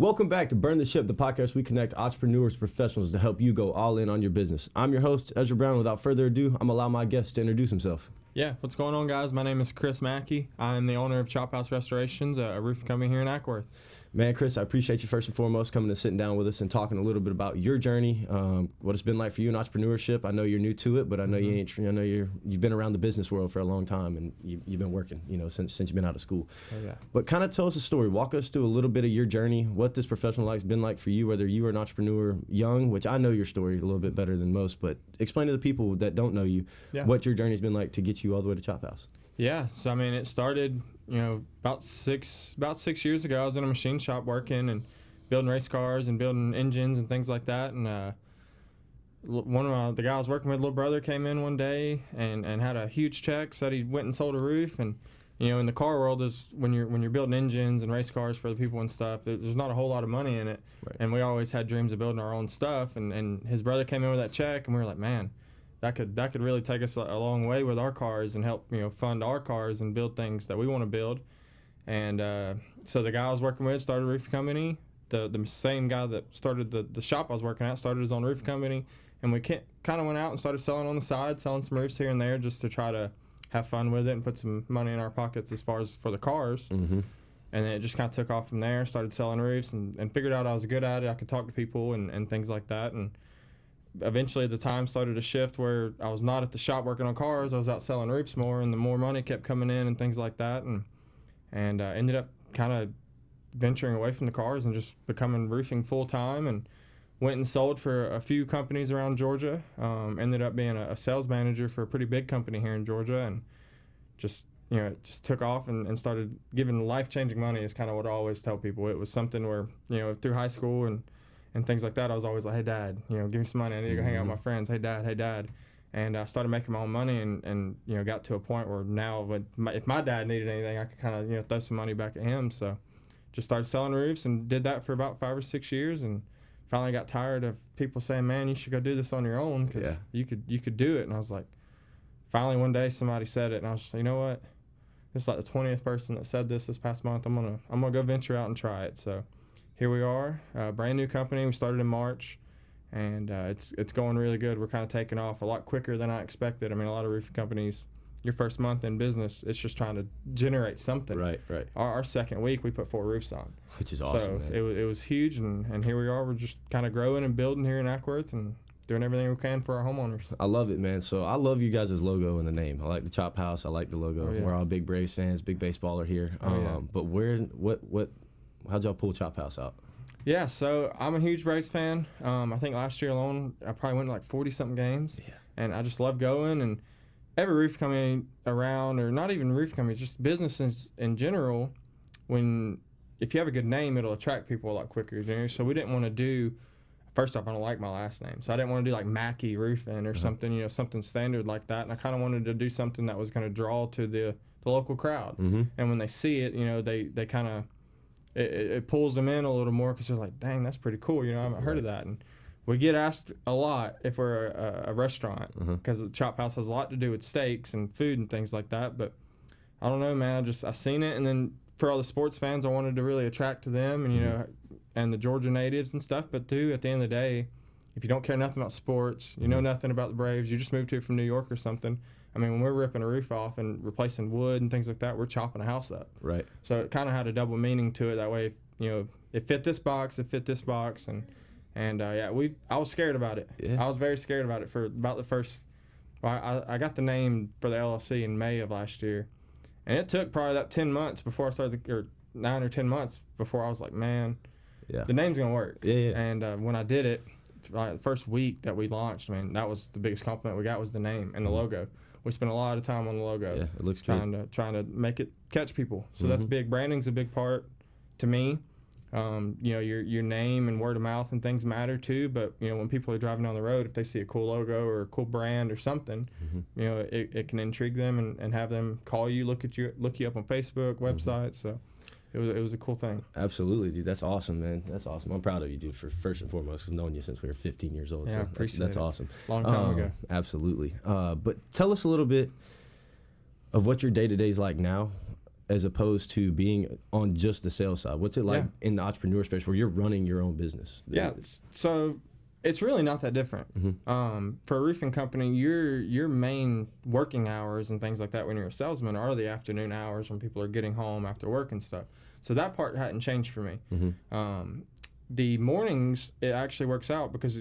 Welcome back to Burn the Ship, the podcast we connect entrepreneurs, professionals to help you go all in on your business. I'm your host, Ezra Brown. Without further ado, I'm going to allow my guest to introduce himself. Yeah, what's going on, guys? My name is Chris Mackey. I'm the owner of Chop House Restorations, a roofing company here in Ackworth. Man, Chris, I appreciate you first and foremost coming and sitting down with us and talking a little bit about your journey, what it's been like for you in entrepreneurship. I know you're new to it, but I know you've been around the business world for a long time, and you've been working, since you've been out of school. Oh, yeah. But kind of tell us a story. Walk us through a little bit of your journey, what this professional life's been like for you, whether you were an entrepreneur young, which I know your story a little bit better than most, but explain to the people that don't know you what your journey's been like to get you all the way to Chop House. Yeah, so I mean, it started, about six years ago. I was in a machine shop working and building race cars and building engines and things like that. And one of the guys I was working with, little brother, came in one day and had a huge check. Said he went and sold a roof. And in the car world, is when you're building engines and race cars for the people and stuff, there's not a whole lot of money in it. Right. And we always had dreams of building our own stuff. And his brother came in with that check, and we were like, man, that could really take us a long way with our cars and help fund our cars and build things that we want to build. And so the guy I was working with started a roofing company. The same guy that started the shop I was working at started his own roofing company, and we kind of went out and started selling on the side, selling some roofs here and there just to try to have fun with it and put some money in our pockets as far as for the cars. Mm-hmm. And then it just kind of took off from there. Started selling roofs and figured out I was good at it. I could talk to people and things like that. And eventually the time started to shift where I was not at the shop working on cars. I was out selling roofs more, and the more money kept coming in and things like that. And ended up kind of venturing away from the cars and just becoming roofing full time, and went and sold for a few companies around Georgia. Ended up being a sales manager for a pretty big company here in Georgia, and just took off and started giving life-changing money is kind of what I always tell people. It was something where, through high school and things like that, I was always like, hey, Dad, give me some money. I need to go hang out with my friends. Hey, Dad. And I started making my own money and got to a point where now if my dad needed anything, I could kind of, throw some money back at him. So just started selling roofs and did that for about 5 or 6 years, and finally got tired of people saying, man, you should go do this on your own because you could do it. And I was like, finally one day somebody said it, and I was just like, you know what? It's like the 20th person that said this past month. I'm gonna go venture out and try it. So here we are, brand new company. We started in March, and it's going really good. We're kind of taking off a lot quicker than I expected. I mean, a lot of roofing companies, your first month in business, it's just trying to generate something. Right. Our second week, we put 4 roofs on. Which is awesome, so man. It was huge, and here we are. We're just kind of growing and building here in Ackworth and doing everything we can for our homeowners. I love it, man. So I love you guys' logo and the name. I like the Chop House. I like the logo. We're all big Braves fans, big baseballer here. But how'd y'all pull Chop House out? Yeah, so I'm a huge Braves fan. I think last year alone, I probably went to like 40-something games. Yeah. And I just love going. And every roof company around, or not even roof companies, just businesses in general, if you have a good name, it'll attract people a lot quicker. So we didn't want to do, first off, I don't like my last name. So I didn't want to do like Mackey Roofing or something, something standard like that. And I kind of wanted to do something that was going to draw to the local crowd. Mm-hmm. And when they see it, they kind of, it pulls them in a little more because they're like, dang, that's pretty cool. I haven't heard of that. And we get asked a lot if we're a restaurant, because the Chop House has a lot to do with steaks and food and things like that. But I don't know, man. I seen it. And then for all the sports fans, I wanted to really attract to them and, and the Georgia natives and stuff. But too, at the end of the day, if you don't care nothing about sports, you know nothing about the Braves, you just moved here from New York or something. I mean, when we're ripping a roof off and replacing wood and things like that, we're chopping a house up. Right. So it kind of had a double meaning to it. That way, it fit this box, and I was scared about it. Yeah. I was very scared about it for about the first. I got the name for the LLC in May of last year, and it took probably about 10 months before I started, or 9 or 10 months before I was like, man, the name's gonna work. Yeah. And when I did it, the first week that we launched, that was the biggest compliment we got was the name and the logo. We spent a lot of time on the logo. Yeah, it looks trying to make it catch people. So that's big. Branding's a big part to me. Your name and word of mouth and things matter too. But when people are driving down the road, if they see a cool logo or a cool brand or something, it can intrigue them and have them call you, look you up on Facebook, website. So it was a cool thing. Absolutely, dude. That's awesome, man. That's awesome. I'm proud of you, dude, for first and foremost, knowing you since we were 15 years old. Yeah, so I appreciate that's it. awesome. Long time ago. Absolutely. But tell us a little bit of what your day-to-day is like now. as opposed to being on just the sales side? What's it like in the entrepreneur space where you're running your own business? Yeah, so it's really not that different. For a roofing company, your main working hours and things like that when you're a salesman are the afternoon hours when people are getting home after work and stuff. So that part hadn't changed for me. The mornings, it actually works out because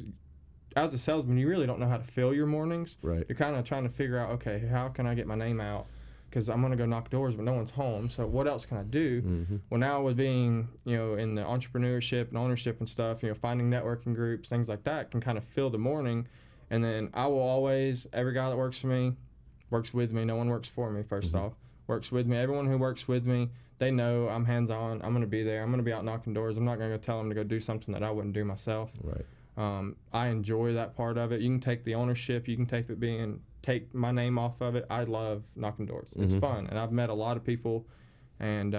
as a salesman, you really don't know how to fill your mornings. Right. You're kind of trying to figure out, okay, how can I get my name out? Because I'm going to go knock doors, but no one's home. So what else can I do? Well, now with being, in the entrepreneurship and ownership and stuff, finding networking groups, things like that can kind of fill the morning. And then I will always, every guy that works for me, works with me. No one works for me, first off. Works with me. Everyone who works with me, they know I'm hands-on. I'm going to be there. I'm going to be out knocking doors. I'm not going to go tell them to go do something that I wouldn't do myself. Right. I enjoy that part of it. You can take the ownership. You can take my name off of it. I love knocking doors. It's fun, and I've met a lot of people, and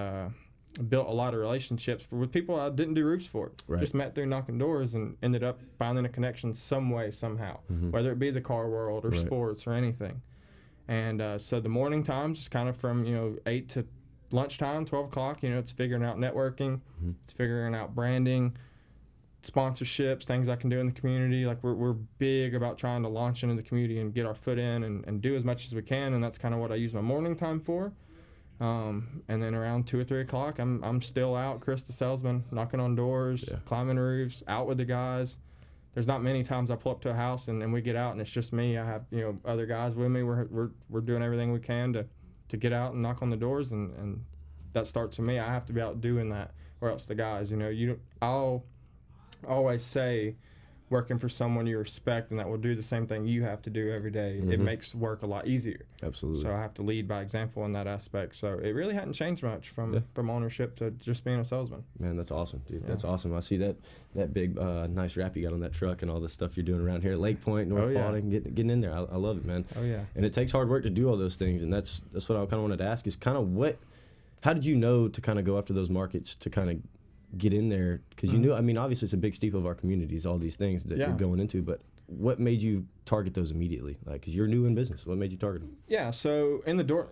built a lot of relationships with people I didn't do roofs for. Right. Just met through knocking doors and ended up finding a connection some way, somehow, whether it be the car world or sports or anything. And so the morning times is kind of from 8 to lunchtime, 12 o'clock. It's figuring out networking, it's figuring out branding, sponsorships, things I can do in the community. Like we're big about trying to launch into the community and get our foot in and do as much as we can, and that's kind of what I use my morning time for. And then around 2 or 3 o'clock, I'm still out, Chris the salesman, knocking on doors, climbing roofs, out with the guys. There's not many times I pull up to a house and we get out and it's just me. I have other guys with me. We're doing everything we can to get out and knock on the doors, and that starts with me. I have to be out doing that, or else the guys. I'll always say, working for someone you respect and that will do the same thing you have to do every day, it makes work a lot easier. Absolutely. So I have to lead by example in that aspect. So it really hadn't changed much from ownership to just being a salesman. Man, that's awesome, dude. That's awesome. I see that big nice wrap you got on that truck and all the stuff you're doing around here at Lake Point, North Paulding, getting in there. I love it, man. Oh yeah. And it takes hard work to do all those things, and that's what I kind of wanted to ask is kind of how did you know to kind of go after those markets to kind of get in there? Because you knew, obviously it's a big steeple of our communities, all these things that you're going into, but what made you target those immediately? Like, because you're new in business, what made you target them? Yeah, so in the door,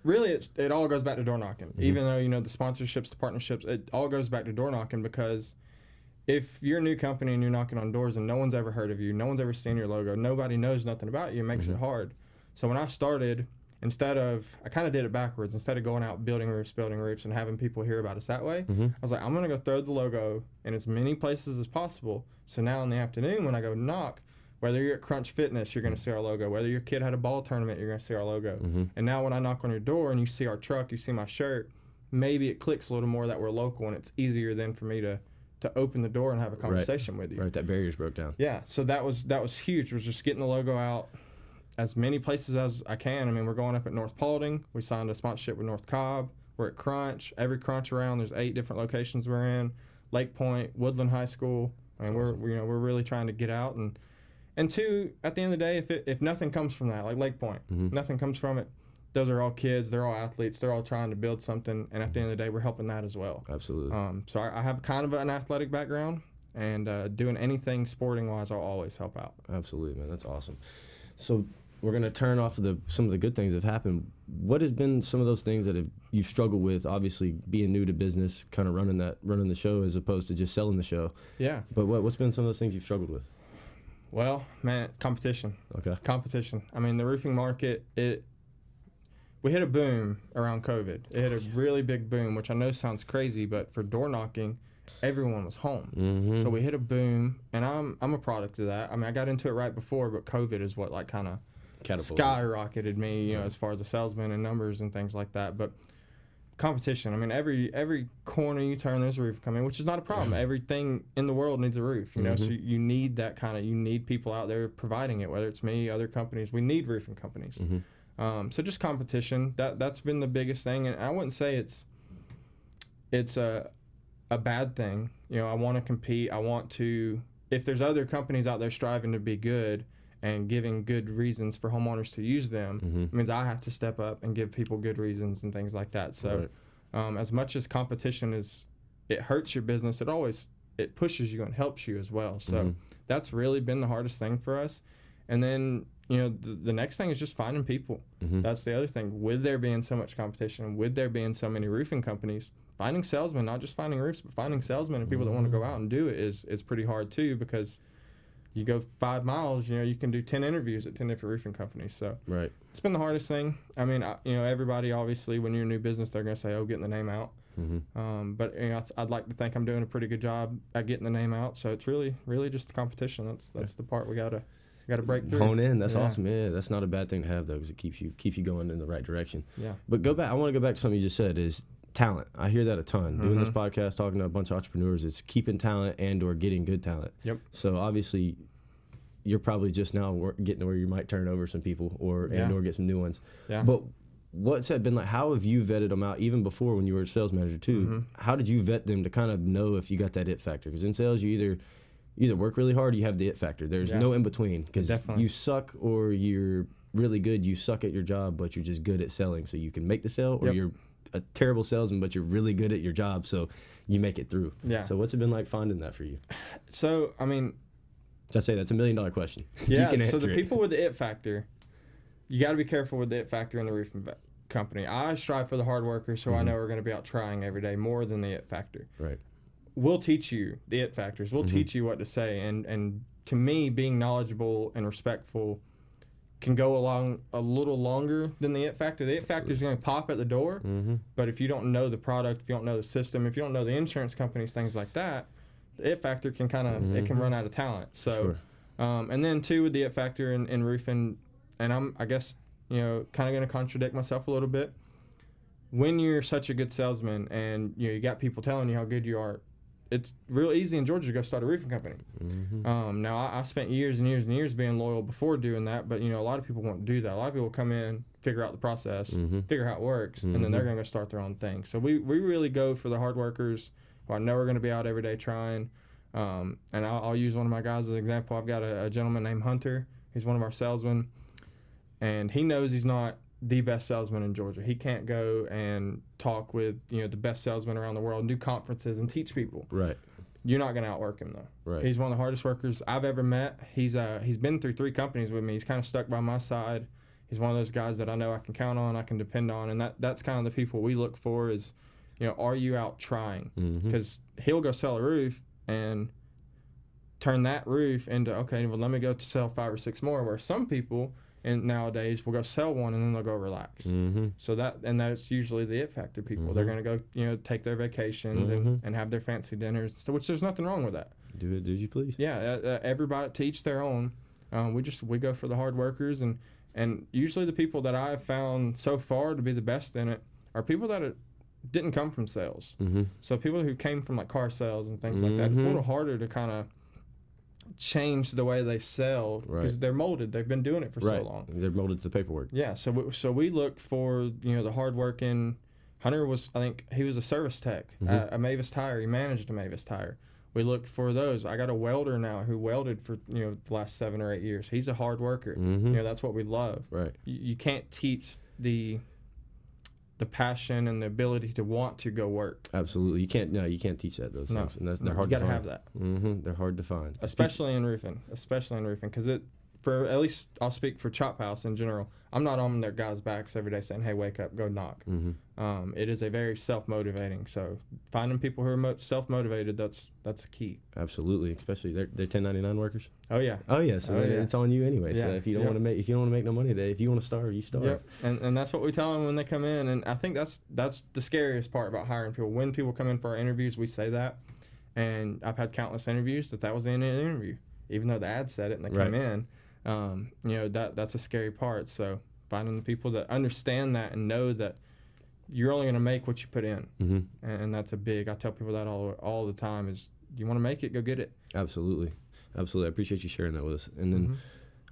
really it all goes back to door knocking. Even though, the sponsorships, the partnerships, it all goes back to door knocking, because if you're a new company and you're knocking on doors and no one's ever heard of you, no one's ever seen your logo, nobody knows nothing about you, it makes it hard. So when I started, I kind of did it backwards. Instead of going out building roofs and having people hear about us that way, I was like, I'm going to go throw the logo in as many places as possible. So now in the afternoon when I go knock, whether you're at Crunch Fitness, you're going to see our logo. Whether your kid had a ball tournament, you're going to see our logo. And now when I knock on your door and you see our truck, you see my shirt, maybe it clicks a little more that we're local, and it's easier then for me to open the door and have a conversation with you. Right, that barrier's broke down. Yeah, so that was huge, was just getting the logo out as many places as I can. We're going up at North Paulding. We signed a sponsorship with North Cobb. We're at Crunch. Every Crunch around, there's 8 different locations we're in. Lake Point, Woodland High School. We're really trying to get out. And two, at the end of the day, if nothing comes from that, like Lake Point, nothing comes from it, those are all kids. They're all athletes. They're all trying to build something. And at the end of the day, we're helping that as well. Absolutely. So I have kind of an athletic background, and doing anything sporting-wise, I'll always help out. Absolutely, man. That's awesome. So we're going to turn off some of the good things that have happened. What has been some of those things that you've struggled with, obviously being new to business, kind of running the show as opposed to just selling the show? Yeah. But what's been some of those things you've struggled with? Well, man, competition. Okay. Competition. The roofing market, we hit a boom around COVID. It hit a really big boom, which I know sounds crazy, but for door knocking, everyone was home. So we hit a boom, and I'm a product of that. I got into it right before, but COVID is what kind of skyrocketed me, as far as a salesman and numbers and things like that. But competition, every corner you turn, there's a roof coming, which is not a problem. Everything in the world needs a roof, so you need that you need people out there providing it, whether it's me, other companies. We need roofing companies. So just competition, that's been the biggest thing. And I wouldn't say it's a bad thing. I want to compete. I want to, if there's other companies out there striving to be good and giving good reasons for homeowners to use them, it means I have to step up and give people good reasons and things like that. So as much as competition it hurts your business, it pushes you and helps you as well. So that's really been the hardest thing for us. And then the next thing is just finding people. That's the other thing. With there being so much competition, with there being so many roofing companies, finding salesmen, not just finding roofs, but finding salesmen and people that want to go out and do it is pretty hard too, because you go 5 miles, you can do 10 interviews at 10 different roofing companies. So right. It's been the hardest thing. I mean, everybody, obviously, when you're a new business, they're going to say, oh, getting the name out. But I'd like to think I'm doing a pretty good job at getting the name out. So it's really just the competition. That's the part we gotta break through. Hone in. That's awesome. Yeah, that's not a bad thing to have, though, because it keeps you going in the right direction. Yeah. But I want to go back to something you just said, is talent. I hear that a ton. Doing this podcast, talking to a bunch of entrepreneurs, it's keeping talent and or getting good talent. Yep. So obviously, you're probably just now getting to where you might turn over some people and or get some new ones. Yeah. But what's that been like? How have you vetted them out, even before when you were a sales manager too? How did you vet them to kind of know if you got that it factor? Because in sales, you either work really hard or you have the it factor. There's no in between, because you suck or you're really good. You suck at your job, but you're just good at selling, so you can make the sale, or you're a terrible salesman, but you're really good at your job, so you make it through. Yeah. So what's it been like finding that for you? So, I mean, I say that's $1 million question. Yeah. You can answer so the people with the it factor, you got to be careful with the it factor in the roofing company. I strive for the hard workers, so I know we're going to be out trying every day more than the it factor. Right. We'll teach you the it factors. We'll teach you what to say. And to me, being knowledgeable and respectful can go along a little longer than the it factor. The it factor is going to pop at the door, but if you don't know the product, if you don't know the system, if you don't know the insurance companies, things like that, the it factor can kind of it can run out of talent. So, and then too, with the it factor in roofing, and I guess kind of going to contradict myself a little bit. When you're such a good salesman and you got people telling you how good you are, it's real easy in Georgia to go start a roofing company. Now, I spent years and years and years being loyal before doing that, but a lot of people won't do that. A lot of people come in, figure out the process, figure out how it works, and then they're going to go start their own thing. So we really go for the hard workers who I know are going to be out every day trying. And I'll use one of my guys as an example. I've got a gentleman named Hunter. He's one of our salesmen, and he knows he's not the best salesman in Georgia. He can't go and talk with the best salesmen around the world and do conferences and teach people. Right. You're not going to outwork him though. Right. He's one of the hardest workers I've ever met. He's been through 3 companies with me. He's kind of stuck by my side. He's one of those guys that I know I can count on, I can depend on, and that's kind of the people we look for is, are you out trying? Because he'll go sell a roof and turn that roof into, okay, well, let me go to sell 5 or 6 more, where some people and nowadays we'll go sell one and then they'll go relax. So that's usually the it factor people. They're going to go, take their vacations and have their fancy dinners. So which there's nothing wrong with that. Do it, did you please? Yeah, everybody to each their own. We go for the hard workers, and usually the people that I've found so far to be the best in it are people that didn't come from sales. So people who came from like car sales and things like that. It's a little harder to kind of change the way they sell because they're molded. They've been doing it for so long. They're molded to the paperwork. Yeah. So we look for the hardworking. Hunter was, I think he was a service tech at Mavis Tire. He managed a Mavis Tire. We look for those. I got a welder now who welded for the last 7 or 8 years. He's a hard worker. That's what we love. Right. You can't teach the passion and the ability to want to go work. Absolutely. You can't teach that, those things. And they're hard to find. You got to have that. They're hard to find. Especially in roofing. Because at least I'll speak for Chop House in general. I'm not on their guys' backs every day saying, hey, wake up, go knock. It is a very self-motivating. So finding people who are self-motivated, that's the key. Absolutely. Especially they're 1099 workers. Oh yeah. So it's on you anyway. Yeah. So if you don't want to make no money today, if you want to starve, you starve. Yep. And that's what we tell them when they come in. And I think that's the scariest part about hiring people. When people come in for our interviews, we say that. And I've had countless interviews that was the end of the interview, even though the ad said it and they come in. That's a scary part. So finding the people that understand that and know that you're only going to make what you put in. And that's a big, I tell people that all the time is, you want to make it, go get it. Absolutely. I appreciate you sharing that with us. And then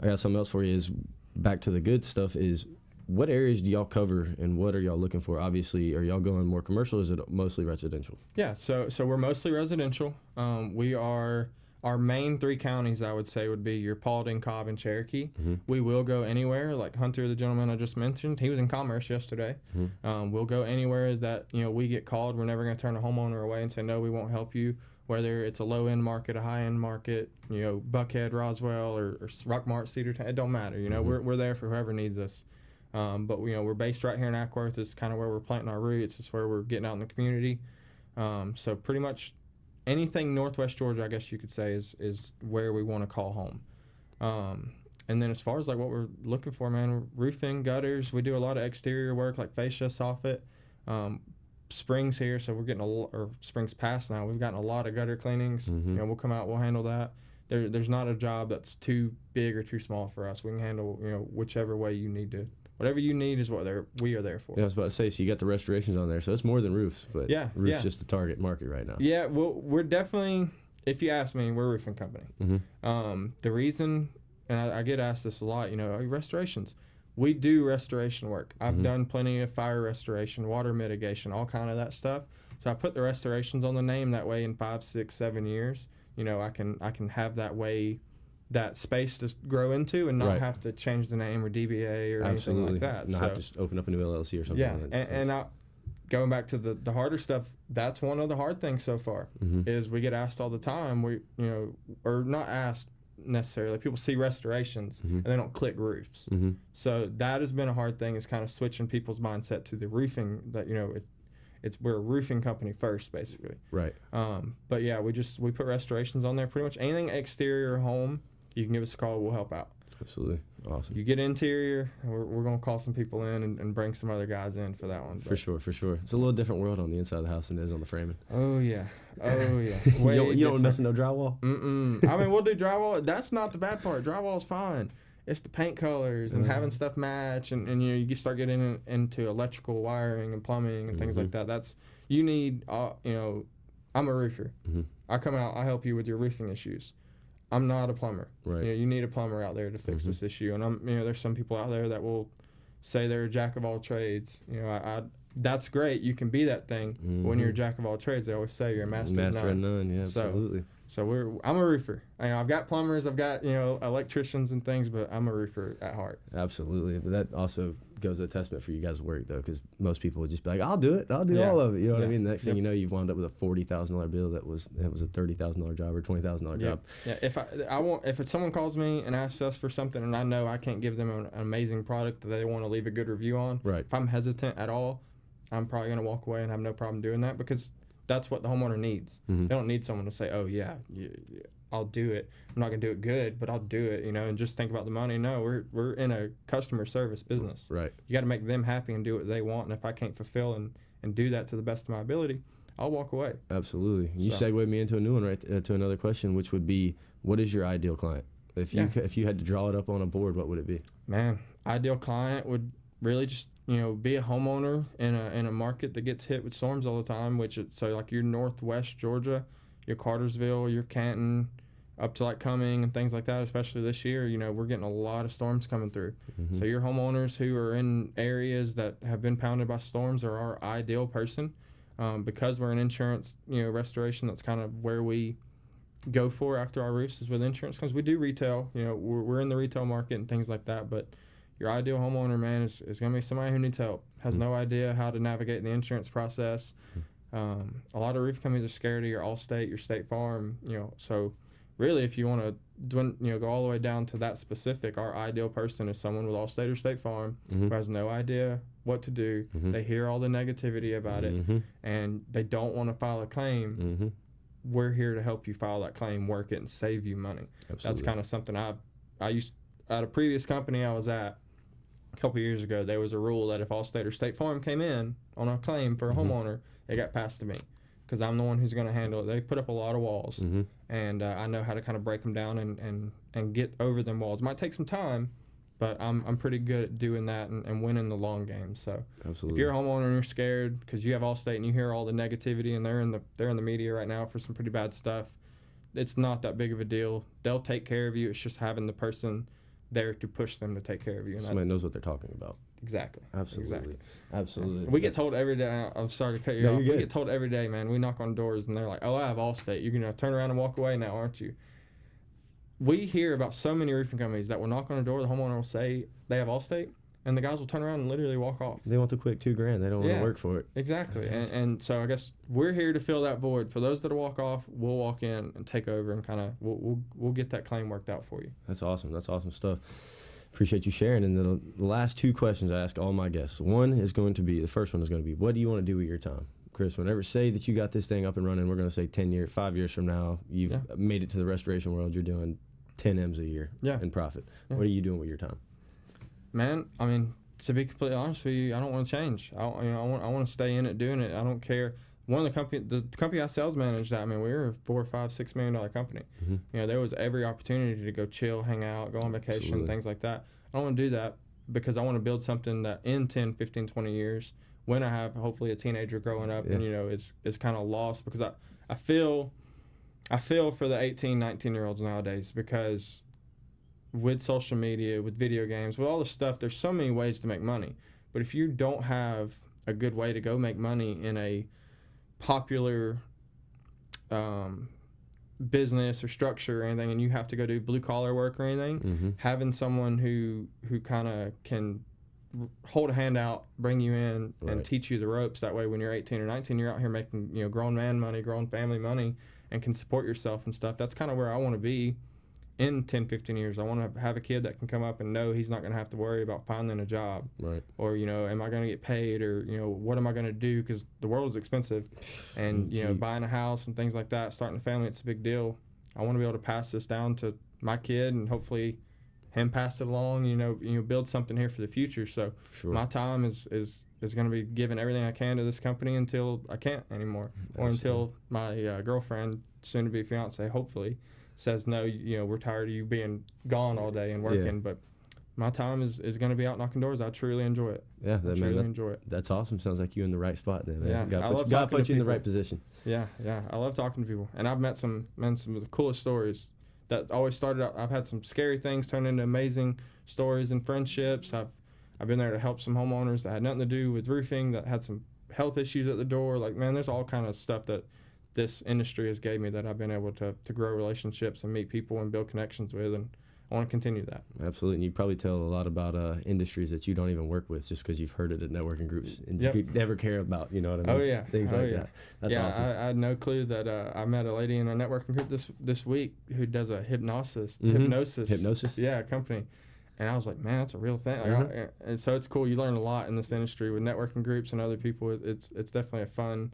I got something else for you, is back to the good stuff, is what areas do y'all cover and what are y'all looking for? Obviously, are y'all going more commercial or is it mostly residential? Yeah, so we're mostly residential. Our main 3 counties, I would say, would be your Paulding, Cobb, and Cherokee. We will go anywhere. Like Hunter, the gentleman I just mentioned, he was in Commerce yesterday. We'll go anywhere that we get called. We're never going to turn a homeowner away and say, no, we won't help you. whether it's a low-end market, a high-end market, Buckhead, Roswell, or Rockmart, Cedartown, it don't matter. We're there for whoever needs us. But we're based right here in Ackworth. It's kind of where we're planting our roots. It's where we're getting out in the community. So pretty much anything Northwest Georgia, I guess you could say, is where we want to call home. And then as far as like what we're looking for, man, roofing, gutters. We do a lot of exterior work like fascia, soffit. Springs here, so we're getting or springs past now. We've gotten a lot of gutter cleanings. We'll come out, we'll handle that. There's not a job that's too big or too small for us. We can handle whichever way you need to. Whatever you need is what we are there for. Yeah, I was about to say, so you got the restorations on there, so it's more than roofs, but roofs just the target market right now. Yeah, well, we're definitely, if you ask me, we're a roofing company. The reason, and I get asked this a lot, restorations. We do restoration work. I've done plenty of fire restoration, water mitigation, all kind of that stuff. So I put the restorations on the name. That way in 5, 6, 7 years, I can have that space to grow into and not have to change the name or DBA or anything like that. Not have to just open up a new LLC or something. Yeah, and going back to the harder stuff, that's one of the hard things so far is we get asked all the time. Or not asked necessarily. People see restorations and they don't click roofs. So that has been a hard thing, is kind of switching people's mindset to the roofing, that we're a roofing company first, basically. Right. But yeah, we put restorations on there. Pretty much anything exterior home, you can give us a call, we'll help out. Absolutely. Awesome. You get interior, we're going to call some people in and bring some other guys in for that one. For sure. It's a little different world on the inside of the house than it is on the framing. Oh, yeah. You don't mess with no drywall? I mean, we'll do drywall. That's not the bad part. Drywall's fine. It's the paint colors and having stuff match, and you start getting into electrical wiring and plumbing and things like that. You need, I'm a roofer. I come out, I help you with your roofing issues. I'm not a plumber. Right. You need a plumber out there to fix this issue. And there's some people out there that will say they're a jack of all trades. That's great. You can be that thing. But when you're a jack of all trades, they always say you're a master of none. Yeah, absolutely. So I'm a roofer. I've got plumbers, I've got electricians and things, but I'm a roofer at heart. Absolutely. But that also goes a testament for you guys' work, though, because most people would just be like, I'll do it. I'll do all of it. You know what I mean? The next thing you know, you've wound up with a $40,000 bill that was a $30,000 job or $20,000 job. Yeah. If someone calls me and asks us for something and I know I can't give them an amazing product that they want to leave a good review on, if I'm hesitant at all, I'm probably going to walk away and have no problem doing that, because that's what the homeowner needs. They don't need someone to say, oh, yeah, I'll do it. I'm not going to do it good, but I'll do it, and just think about the money. No, we're in a customer service business. Right. You got to make them happy and do what they want. And if I can't fulfill and do that to the best of my ability, I'll walk away. Absolutely. You segued me into a new one, to another question, which would be, what is your ideal client? If you had to draw it up on a board, what would it be? Man, ideal client would really just be a homeowner in a market that gets hit with storms all the time, so like your Northwest Georgia, your Cartersville, your Canton, up to like Cumming and things like that, especially this year, we're getting a lot of storms coming through. So your homeowners who are in areas that have been pounded by storms are our ideal person, because we're an insurance, restoration. That's kind of where we go for after our roofs, is with insurance, because we do retail, we're in the retail market and things like that. But your ideal homeowner, man, is going to be somebody who needs help, has no idea how to navigate the insurance process. A lot of roof companies are scared of your Allstate, your State Farm, so really, if you want to go all the way down to that specific, our ideal person is someone with Allstate or State Farm who has no idea what to do. They hear all the negativity about it, and they don't want to file a claim. We're here to help you file that claim, work it, and save you money. Absolutely. That's kind of something I used at a previous company I was at a couple years ago. There was a rule that if Allstate or State Farm came in on a claim for a homeowner, it got passed to me, because I'm the one who's going to handle it. They put up a lot of walls, and I know how to kind of break them down and get over them walls. It might take some time, but I'm pretty good at doing that and winning the long game. So Absolutely. If you're a homeowner and you're scared because you have Allstate and you hear all the negativity, and they're in the media right now for some pretty bad stuff, it's not that big of a deal. They'll take care of you. It's just having the person there to push them to take care of you. And somebody knows what they're talking about. Exactly. Absolutely. Exactly. Absolutely. We get told every day. I'm sorry to cut you off. We get told every day, man. We knock on doors and they're like, "Oh, I have Allstate. You're gonna turn around and walk away now, aren't you?" We hear about so many roofing companies that will knock on a door. The homeowner will say they have Allstate, and the guys will turn around and literally walk off. They want the quick $2,000. They don't want to work for it. Exactly. And so I guess we're here to fill that void. For those that walk off, we'll walk in and take over and kind of we'll get that claim worked out for you. That's awesome. That's awesome stuff. Appreciate you sharing. And the last two questions I ask all my guests. The first one is going to be, what do you want to do with your time? Chris, whenever say that you got this thing up and running, we're going to say 5 years from now, you've made it to the restoration world, you're doing 10 M's a year in profit. Yeah. What are you doing with your time? Man, I mean, to be completely honest with you, I don't want to change. I want to stay in it, doing it. I don't care. The company I sales managed at, I mean, we were a $4, $5, $6 million company. Mm-hmm. You know, there was every opportunity to go chill, hang out, go on vacation, Absolutely. Things like that. I don't want to do that because I want to build something that in 10, 15, 20 years, when I have hopefully a teenager growing up and, you know, is kind of lost, because I feel for the 18, 19-year-olds nowadays, because with social media, with video games, with all this stuff, there's so many ways to make money. But if you don't have a good way to go make money in a popular business or structure or anything, and you have to go do blue-collar work or anything, mm-hmm. having someone who kind of can hold a hand out, bring you in, right. and teach you the ropes. That way when you're 18 or 19, you're out here making, you know, grown man money, grown family money, and can support yourself and stuff. That's kind of where I want to be in 10, 15 years. I want to have a kid that can come up and know he's not going to have to worry about finding a job. Right. Or, you know, am I going to get paid, or, you know, what am I going to do? Because the world is expensive, and, you know, buying a house and things like that, starting a family, it's a big deal. I want to be able to pass this down to my kid, and hopefully him pass it along, you know, build something here for the future. So my time is going to be giving everything I can to this company until I can't anymore. Absolutely. Or until my girlfriend, soon to be fiance, hopefully, says, no, you know, we're tired of you being gone all day and working. Yeah. But my time is going to be out knocking doors. I truly enjoy it. Yeah, enjoy it. That's awesome. Sounds like you're in the right spot then, man. Yeah, God put you in the right position. Yeah. I love talking to people. And I've met some of the coolest stories that always started out. I've had some scary things turn into amazing stories and friendships. I've been there to help some homeowners that had nothing to do with roofing, that had some health issues at the door. Like, man, there's all kind of stuff that this industry has gave me that I've been able to grow relationships and meet people and build connections with, and I want to continue that. Absolutely. And you probably tell a lot about industries that you don't even work with just because you've heard it at networking groups and you never care about, you know what I mean? Oh, yeah. Things like that. That's awesome. I had no clue that I met a lady in a networking group this week who does a hypnosis. Yeah, company. And I was like, man, that's a real thing. Like, mm-hmm. And so it's cool. You learn a lot in this industry with networking groups and other people. It's definitely a fun.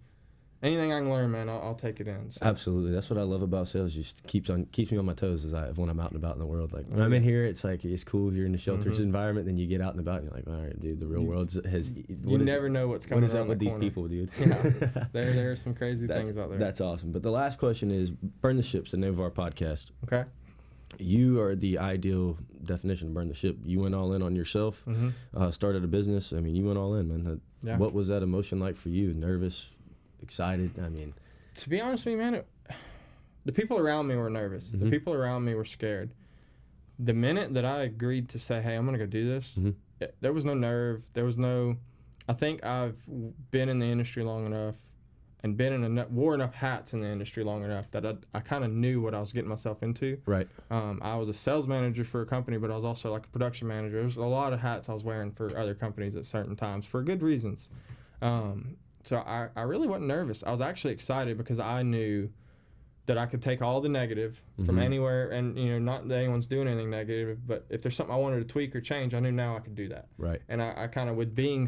Anything I can learn, man, I'll take it in. So. Absolutely. That's what I love about sales. Just keeps me on my toes when I'm out and about in the world. Like when I'm in here, it's like it's cool. You're in the sheltered mm-hmm. environment, then you get out and about, and you're like, all right, dude, the real world has. You never know what's coming. What is up with these people, dude? Yeah, there are some crazy things out there. That's awesome. But the last question is, burn the ship's the name of our podcast. Okay. You are the ideal definition of burn the ship. You went all in on yourself. Mm-hmm. Started a business. I mean, you went all in, man. What was that emotion like for you? Nervous? Excited? I mean, to be honest with you, man, the people around me were nervous. Mm-hmm. The people around me were scared. The minute that I agreed to say, hey, I'm going to go do this, mm-hmm. There was no nerve. There was no, I think I've been in the industry long enough and wore enough hats in the industry long enough that I kind of knew what I was getting myself into. Right. I was a sales manager for a company, but I was also like a production manager. There was a lot of hats I was wearing for other companies at certain times for good reasons. So I really wasn't nervous. I was actually excited because I knew that I could take all the negative mm-hmm. from anywhere, and, you know, not that anyone's doing anything negative, but if there's something I wanted to tweak or change, I knew now I could do that. Right. And I kind of, with being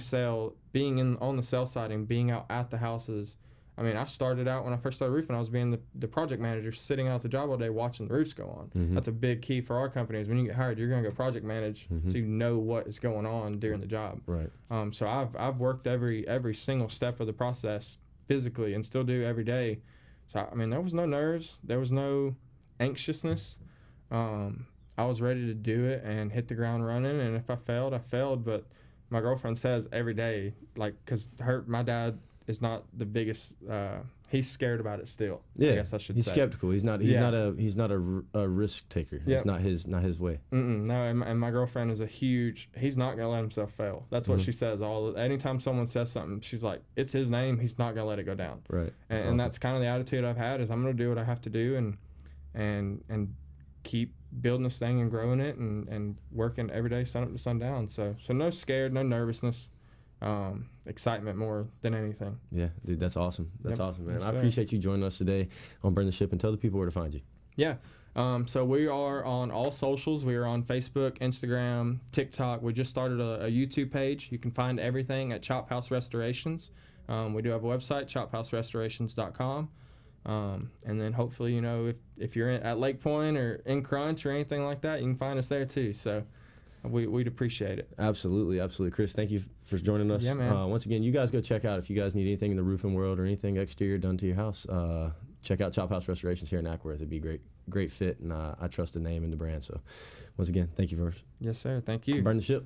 on the sales side and being out at the houses, I mean, I started out when I first started roofing, I was being the project manager, sitting out the job all day watching the roofs go on. Mm-hmm. That's a big key for our company is when you get hired, you're going to go project manage mm-hmm. so you know what is going on during the job. Right. So I've worked every single step of the process physically and still do every day. So, I mean, there was no nerves. There was no anxiousness. I was ready to do it and hit the ground running, and if I failed, I failed. But my girlfriend says every day, like, because my dad is not the biggest. He's scared about it still. Yeah, I guess I should say. He's skeptical. He's not a risk taker. Yep. It's not his way. No, and my girlfriend is he's not gonna let himself fail. That's what mm-hmm. she says. Anytime someone says something, she's like, it's his name. He's not gonna let it go down. Right. And that's kind of the attitude I've had is I'm gonna do what I have to do and keep building this thing and growing it and working every day, sun up to sundown. So no scared, no nervousness, excitement more than anything. Yeah, dude, that's awesome. That's awesome, man. Yes, I appreciate you joining us today on Burn the Ship, and tell the people where to find you. Yeah. So we are on all socials. We are on Facebook, Instagram, TikTok. We just started a YouTube page. You can find everything at Chop House Restorations. We do have a website, chophouserestorations.com. And then hopefully, if you're at Lake Point or in Crunch or anything like that, you can find us there too. So we'd appreciate it. Absolutely. Chris, thank you for joining us. Yeah, man. Once again, you guys go check out, if you guys need anything in the roofing world or anything exterior done to your house, check out Chop House Restorations here in Ackworth. It'd be a great fit, and I trust the name and the brand. So once again, thank you, Yes, sir. Thank you. Burn the Ship.